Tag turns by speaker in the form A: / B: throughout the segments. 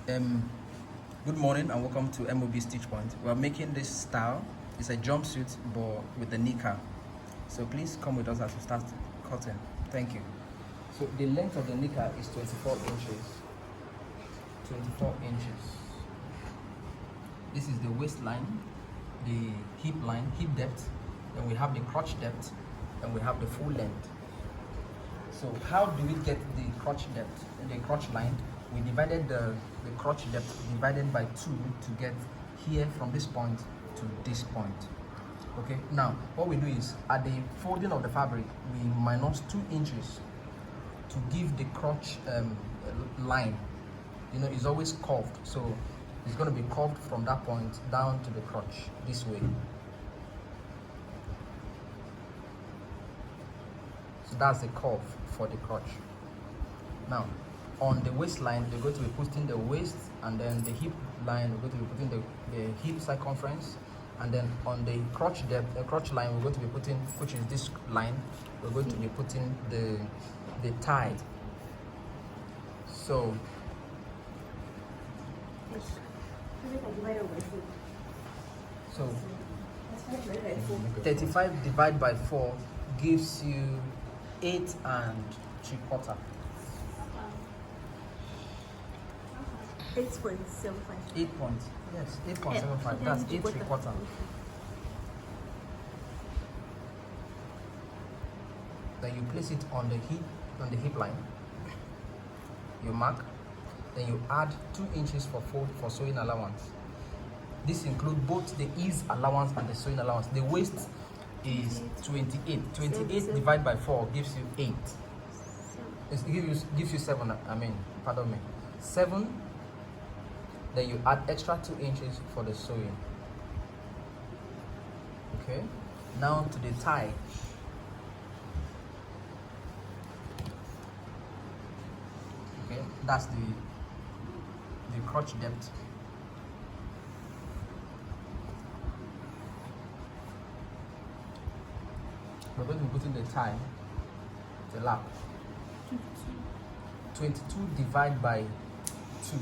A: Um, Good morning and welcome to MOB Stitch Point. We are making this style. It's a jumpsuit but with the knicker. So please come with us as we start cutting. Thank you. So the length of the knicker is 24 inches. 24 inches. This is the waistline, the hip line, hip depth, then we have the crotch depth, and we have the full length. So how do we get the crotch depth, the crotch line? We divided the crotch depth divided by 2 to get here from this point to this point. Okay, now what we do is at the folding of the fabric, we minus 2 inches to give the crotch line. You know, it's always curved, so it's going to be curved from that point down to the crotch this way. So that's the curve for the crotch. Now on the waistline, we're going to be putting the waist, and then the hip line, we're going to be putting the hip circumference, and then on the crotch depth, the crotch line, we're going to be putting, which is this line, we're going to be putting the thigh. So 35 divided by 4 gives you 8 3/4.
B: 8.75.
A: 8.75. That's 8 3/4. Then you place it on the hip line. You mark. Then you add 2 inches for sewing allowance. This includes both the ease allowance and the sewing allowance. The waist is 28. 28 divided by 4 gives you 8. It gives you 7. Pardon me. 7. Then you add extra 2 inches for the sewing. Okay. Now to the thigh. Okay, that's the crotch depth. We're going to be putting the thigh, the lap. 22 divided by 2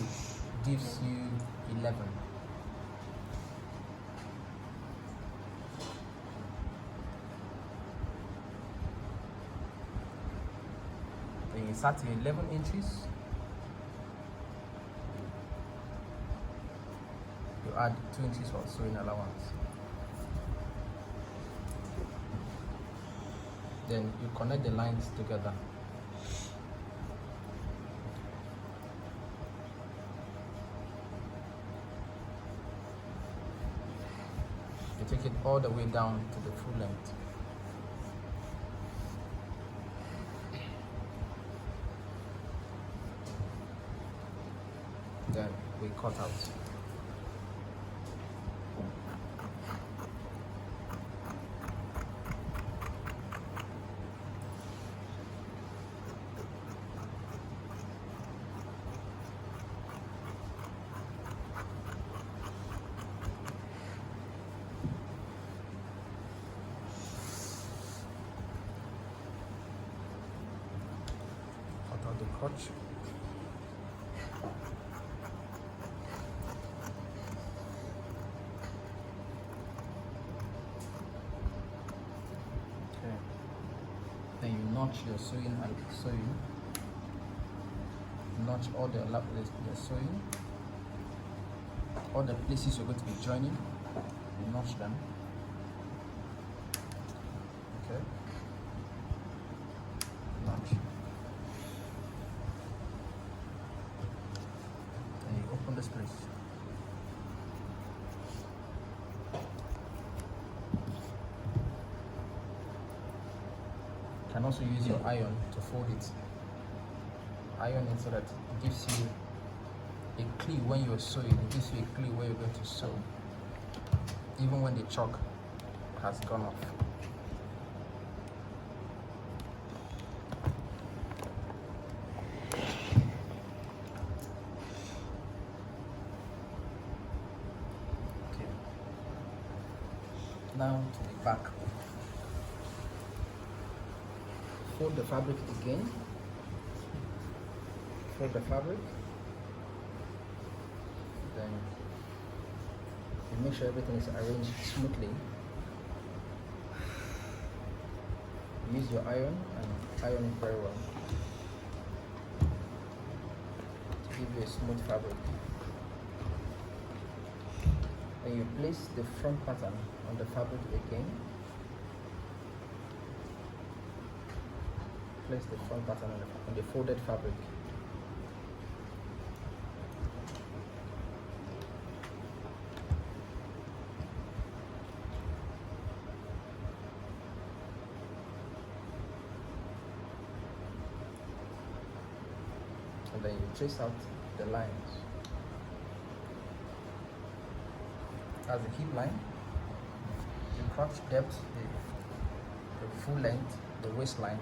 A: gives you 11. Then you start to 11 inches. You add 2 inches for sewing allowance. Then you connect the lines together. You take it all the way down to the full length. Then we cut out. The crotch. Okay. Then you notch your sewing. Notch all the sewing. All the places you're going to be joining, you notch them. Okay. Notch. Open this place. You can also use your iron to fold it. Iron it so that it gives you a clue when you're sewing. It gives you a clue where you're going to sew, even when the chalk has gone off. Now to the back. Fold the fabric again. Fold the fabric. then you make sure everything is arranged smoothly. Use your iron and iron it very well to give you a smooth fabric. Then you place the front pattern on the fabric again. Place the front pattern on the folded fabric. And then you trace out the lines. As the hip line, the crotch depth, the full length, the waistline.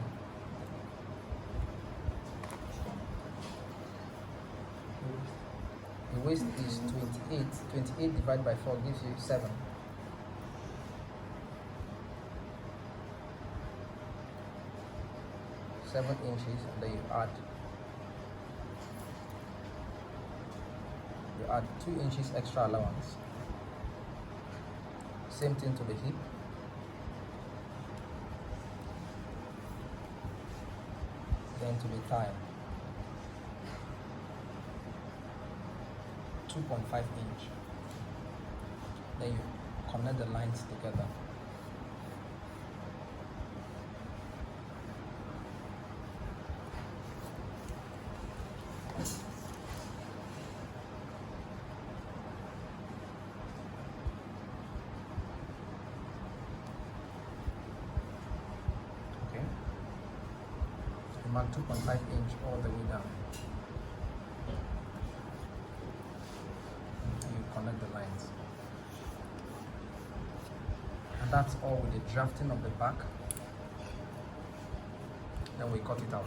A: The waist is 28. 28 divided by 4 gives you 7. 7 inches, and then you add 2 inches extra allowance. Same thing to the hip. Then to the thigh. 2.5 inch. Then you connect the lines together. Okay. Mark 2.5 inch all the way down. Connect the lines, and that's all with the drafting of the back. Then we cut it out.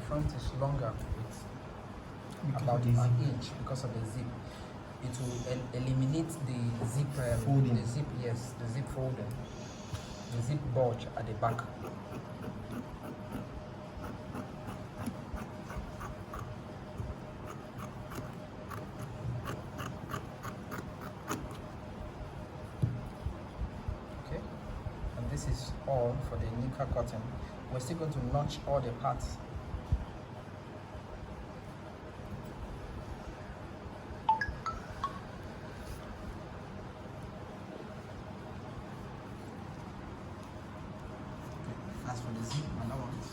A: Front is longer with about an inch because of the zip. It will eliminate the zip folding. The zip, yes, the zip folding, the zip bulge at the back. Okay, and this is all for the knicker cutting. We're still going to notch all the parts. As for the zip allowance,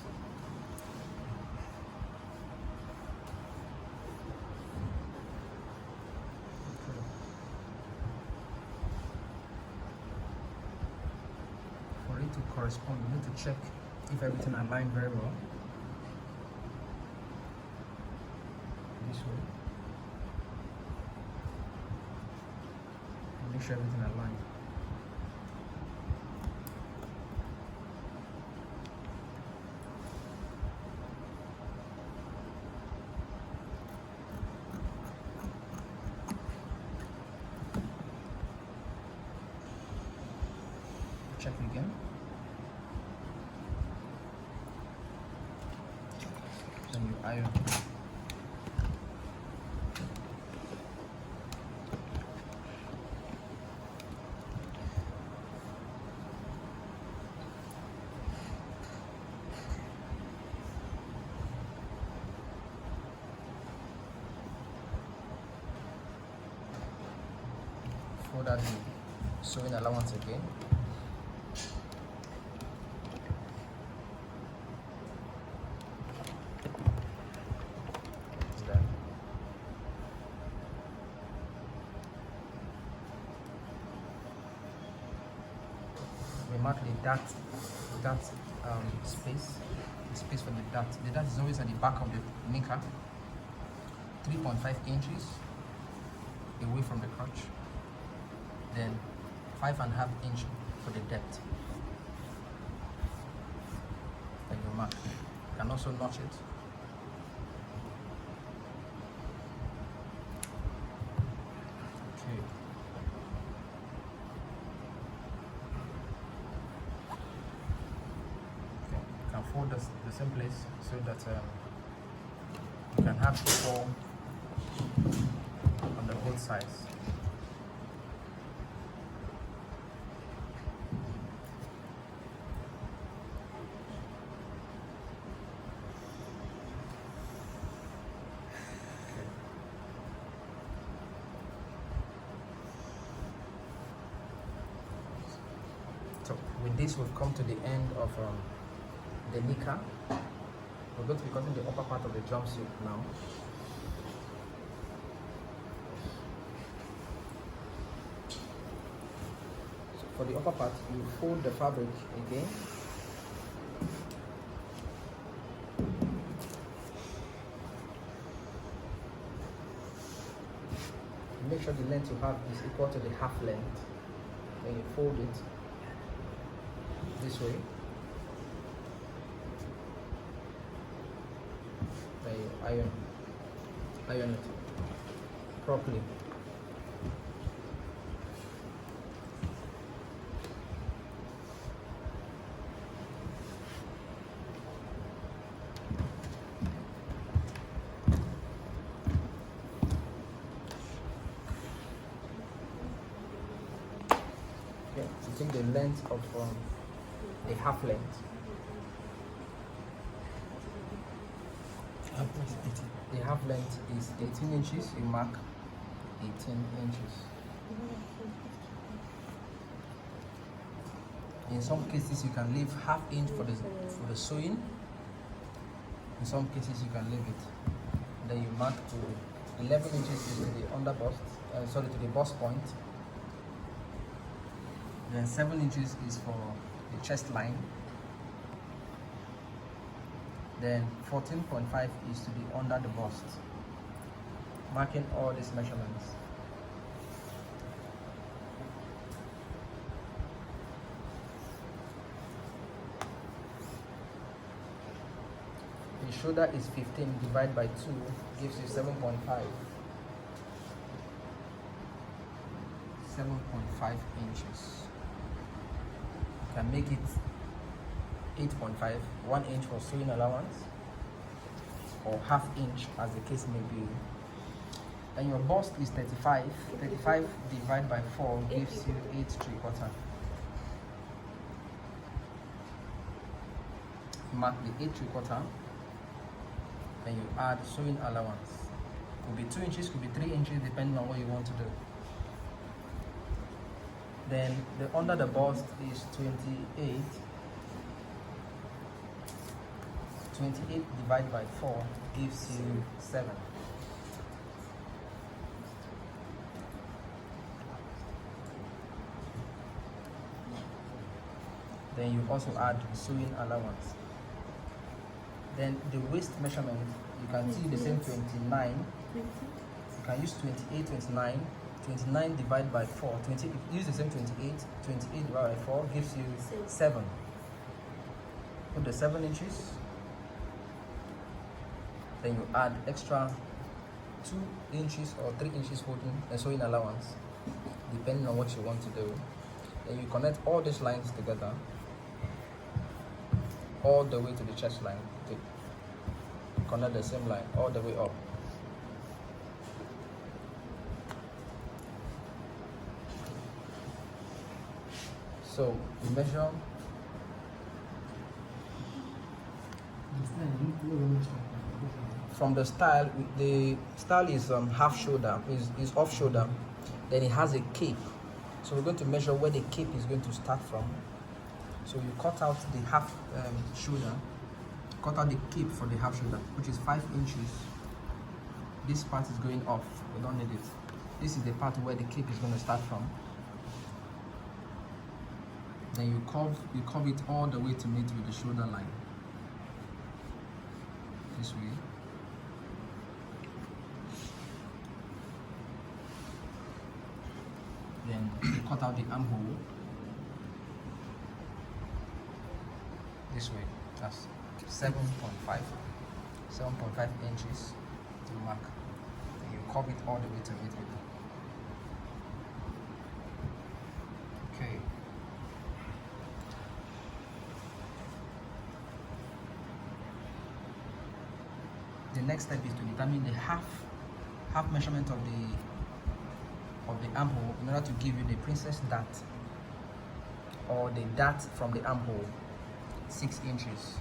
A: for it to correspond, you need to check if everything aligned very well. This way. Make sure everything aligned. Check again. Then you iron. Fold out the sewing allowance again. we mark the dart space, the space for the dart. The dart is always at the back of the knicker, 3.5 inches away from the crotch, then 5.5 inch for the depth. Then you mark. You can also notch it. Okay. You can fold the same place so that you can have equal on the both sides. So with this, we've come to the end of the knicker. We're going to be cutting the upper part of the jumpsuit now. So for the upper part, you fold the fabric again. Make sure the length you have is equal to the half length. Then you fold it this way. Then you iron it properly. Okay, so take the length of the half length. The half length is 18 inches. You mark 18 inches. In some cases, you can leave half inch for the sewing. In some cases, you can leave it. Then you mark to 11 inches to the under bust. To the bust point. Then 7 inches is for the chest line. Then 14.5 is to be under the bust. Marking all these measurements. The shoulder is 15 divided by 2 gives you 7.5. 7.5 inches. You can make it 8.5, 1 inch for sewing allowance, or half inch as the case may be. And your bust is 35. 35 divided by 4 gives you 8 3/4. Mark the 8 3/4, and you add sewing allowance. Could be 2 inches, could be 3 inches, depending on what you want to do. Then the under the bust is 28. 28 divided by 4 gives you 7. Then you also add sewing allowance. Then the waist measurement, you can see the same 29. You can use 28, 29. 29 divided by 4. Use the same 28. 28 divided by 4 gives you 7. Put the 7 inches. Then you add extra 2 inches or 3 inches holding and sewing allowance, depending on what you want to do. Then you connect all these lines together, all the way to the chest line. Connect the same line all the way up. So you measure from the style is half shoulder, is off shoulder, then it has a cape. So we're going to measure where the cape is going to start from. So you cut out the half shoulder, cut out the cape for the half shoulder, which is 5 inches. This part is going off, we don't need it. This is the part where the cape is going to start from. Then you curve it all the way to meet with the shoulder line. This way. Then you cut out the armhole. This way. That's 7.5 inches to mark. And you curve it all the way to meet with it. Okay. The next step is to determine the half measurement of the armhole in order to give you the princess dart, or the dart from the armhole, 6 inches.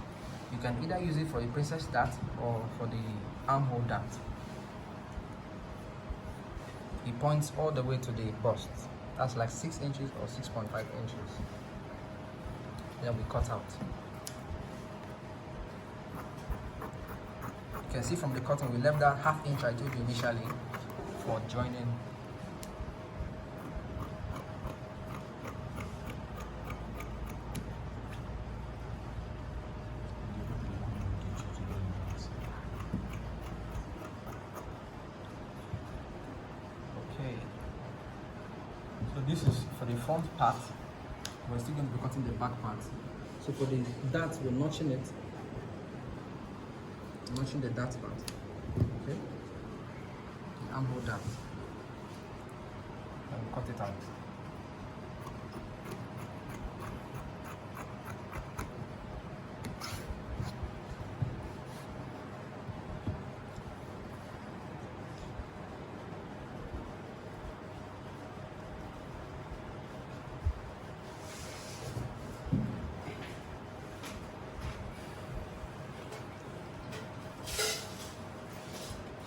A: You can either use it for a princess dart or for the armhole dart. It points all the way to the bust. That's like 6 inches or 6.5 inches. Then we cut out. You can see from the cutting, we left that ½ inch I told you initially for joining. Okay. So this is for the front part. We're still going to be cutting the back part. So for the dart, we're notching it. Notching the dart part. Okay. The armhole dart. And we cut it out.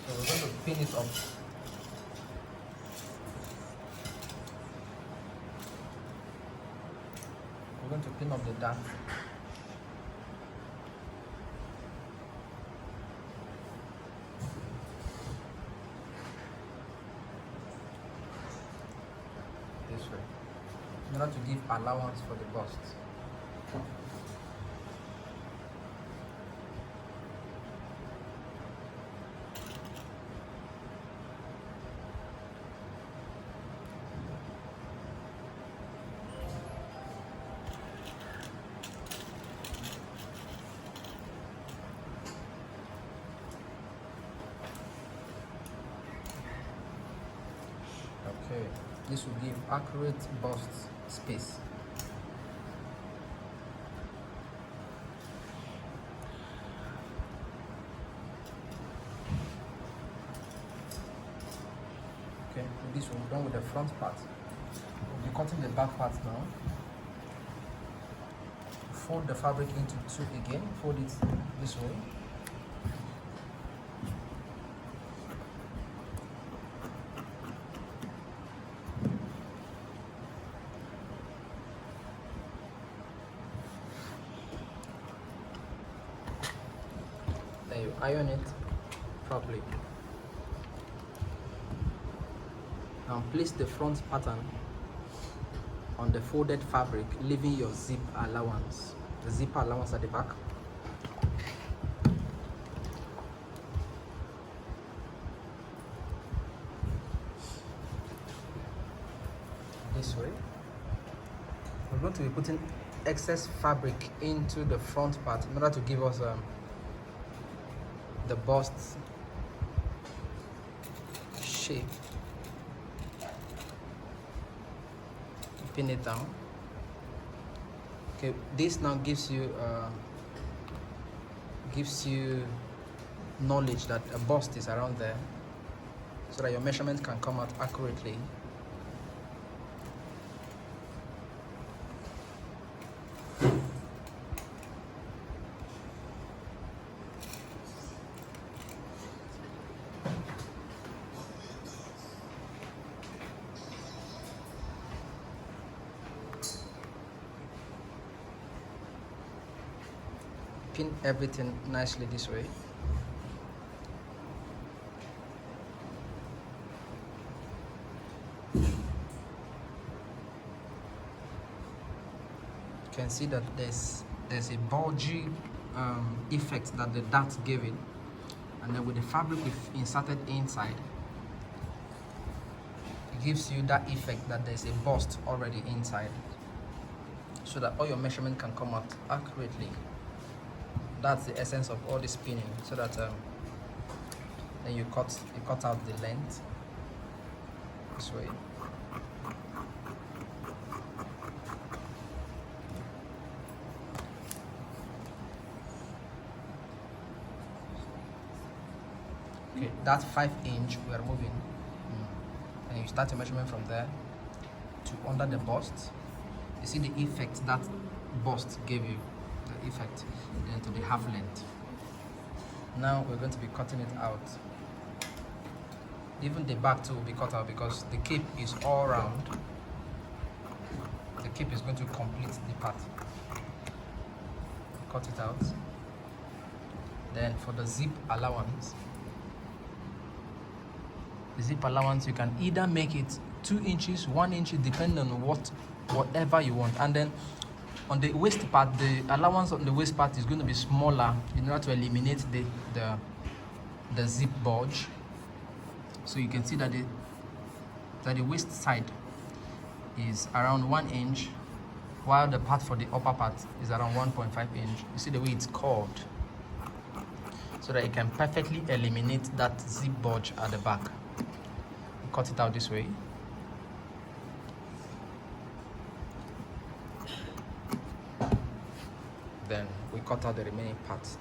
A: So we're going to pin it up. We're going to pin up the dart. This way, in order to give allowance for the bust. Okay, this will give accurate bust space. Okay, this will be done with the front part. We'll be cutting the back part now. Fold the fabric into 2 again. Fold it this way. Then you iron it properly. Now place the front pattern on the folded fabric, leaving your zip allowance, the zipper allowance at the back. This way. We're going to be putting excess fabric into the front part in order to give us the bust shape. Pin it down. Okay, this now gives you knowledge that a bust is around there, so that your measurement can come out accurately. Pin everything nicely this way. can see that there's a bulgy effect that the dart gave it, and then with the fabric we've inserted inside, it gives you that effect that there's a bust already inside, so that all your measurement can come out accurately. That's the essence of all this pinning, so that then you cut out the length this way. Okay, that 5-inch we are moving, and you start your measurement from there to under the bust. You see the effect that bust gave you, the effect, then to the half length. Now we're going to be cutting it out. Even the back too will be cut out because the cape is all round. The cape is going to complete the part. Cut it out. Then for the zip allowance, you can either make it 2 inches, 1 inch, depending on whatever you want. And then on the waist part, the allowance on the waist part is going to be smaller in order to eliminate the zip bulge. So you can see that the waist side is around 1 inch, while the part for the upper part is around 1.5 inch. You see the way it's curved, so that it can perfectly eliminate that zip bulge at the back. Cut it out this way. Then we cut out the remaining parts.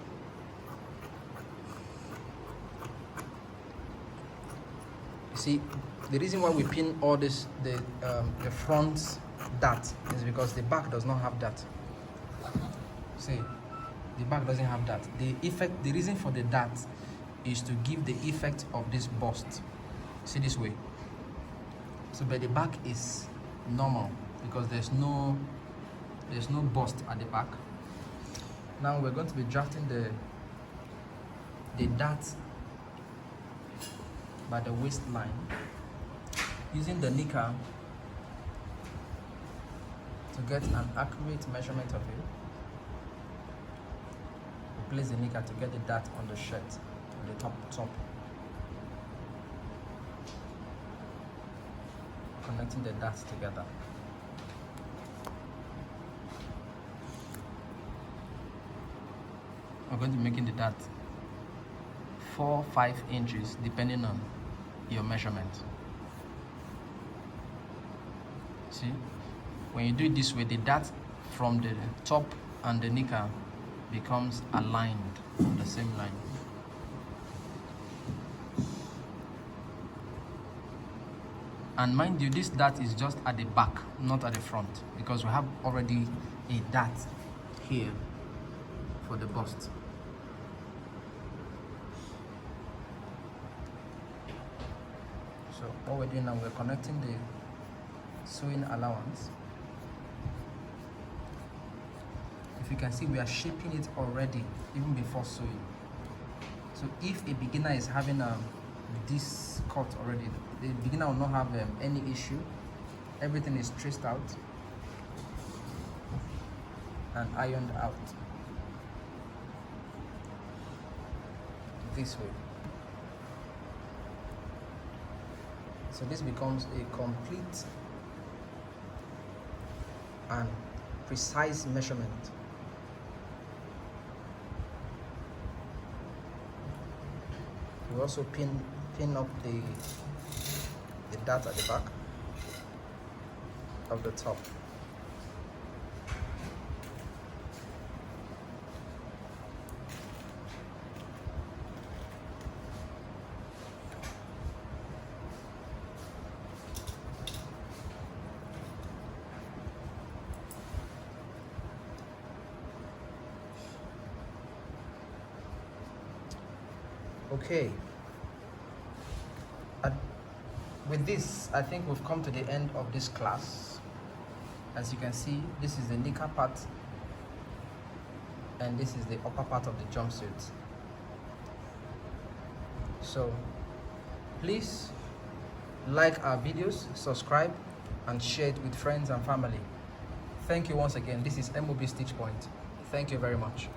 A: You see, the reason why we pin all this, the front dart, is because the back does not have that. See, the back doesn't have that. The reason for the dart is to give the effect of this bust. See this way. So but the back is normal because there's no bust at the back. Now we're going to be drafting the dart by the waistline using the knicker to get an accurate measurement of it. We place the knicker to get the dart on the shirt, on the top. Connecting the darts together. I'm going to be making the dart 4-5 inches depending on your measurement. See, when you do it this way, the dart from the top and the knicker becomes aligned on the same line. And mind you, this dart is just at the back, not at the front, because we have already a dart here for the bust. So what we're doing now, we're connecting the sewing allowance. If you can see, we are shaping it already even before sewing. So if a beginner is having this cut already, the beginner will not have any issue. Everything is traced out and ironed out this way. So this becomes a complete and precise measurement. We also pin up the dart at the back of the top. Okay. With this, I think we've come to the end of this class. As you can see, this is the knicker part and this is the upper part of the jumpsuit. So please like our videos, subscribe and share it with friends and family. Thank you once again. This is MOB Stitch Point. Thank you very much.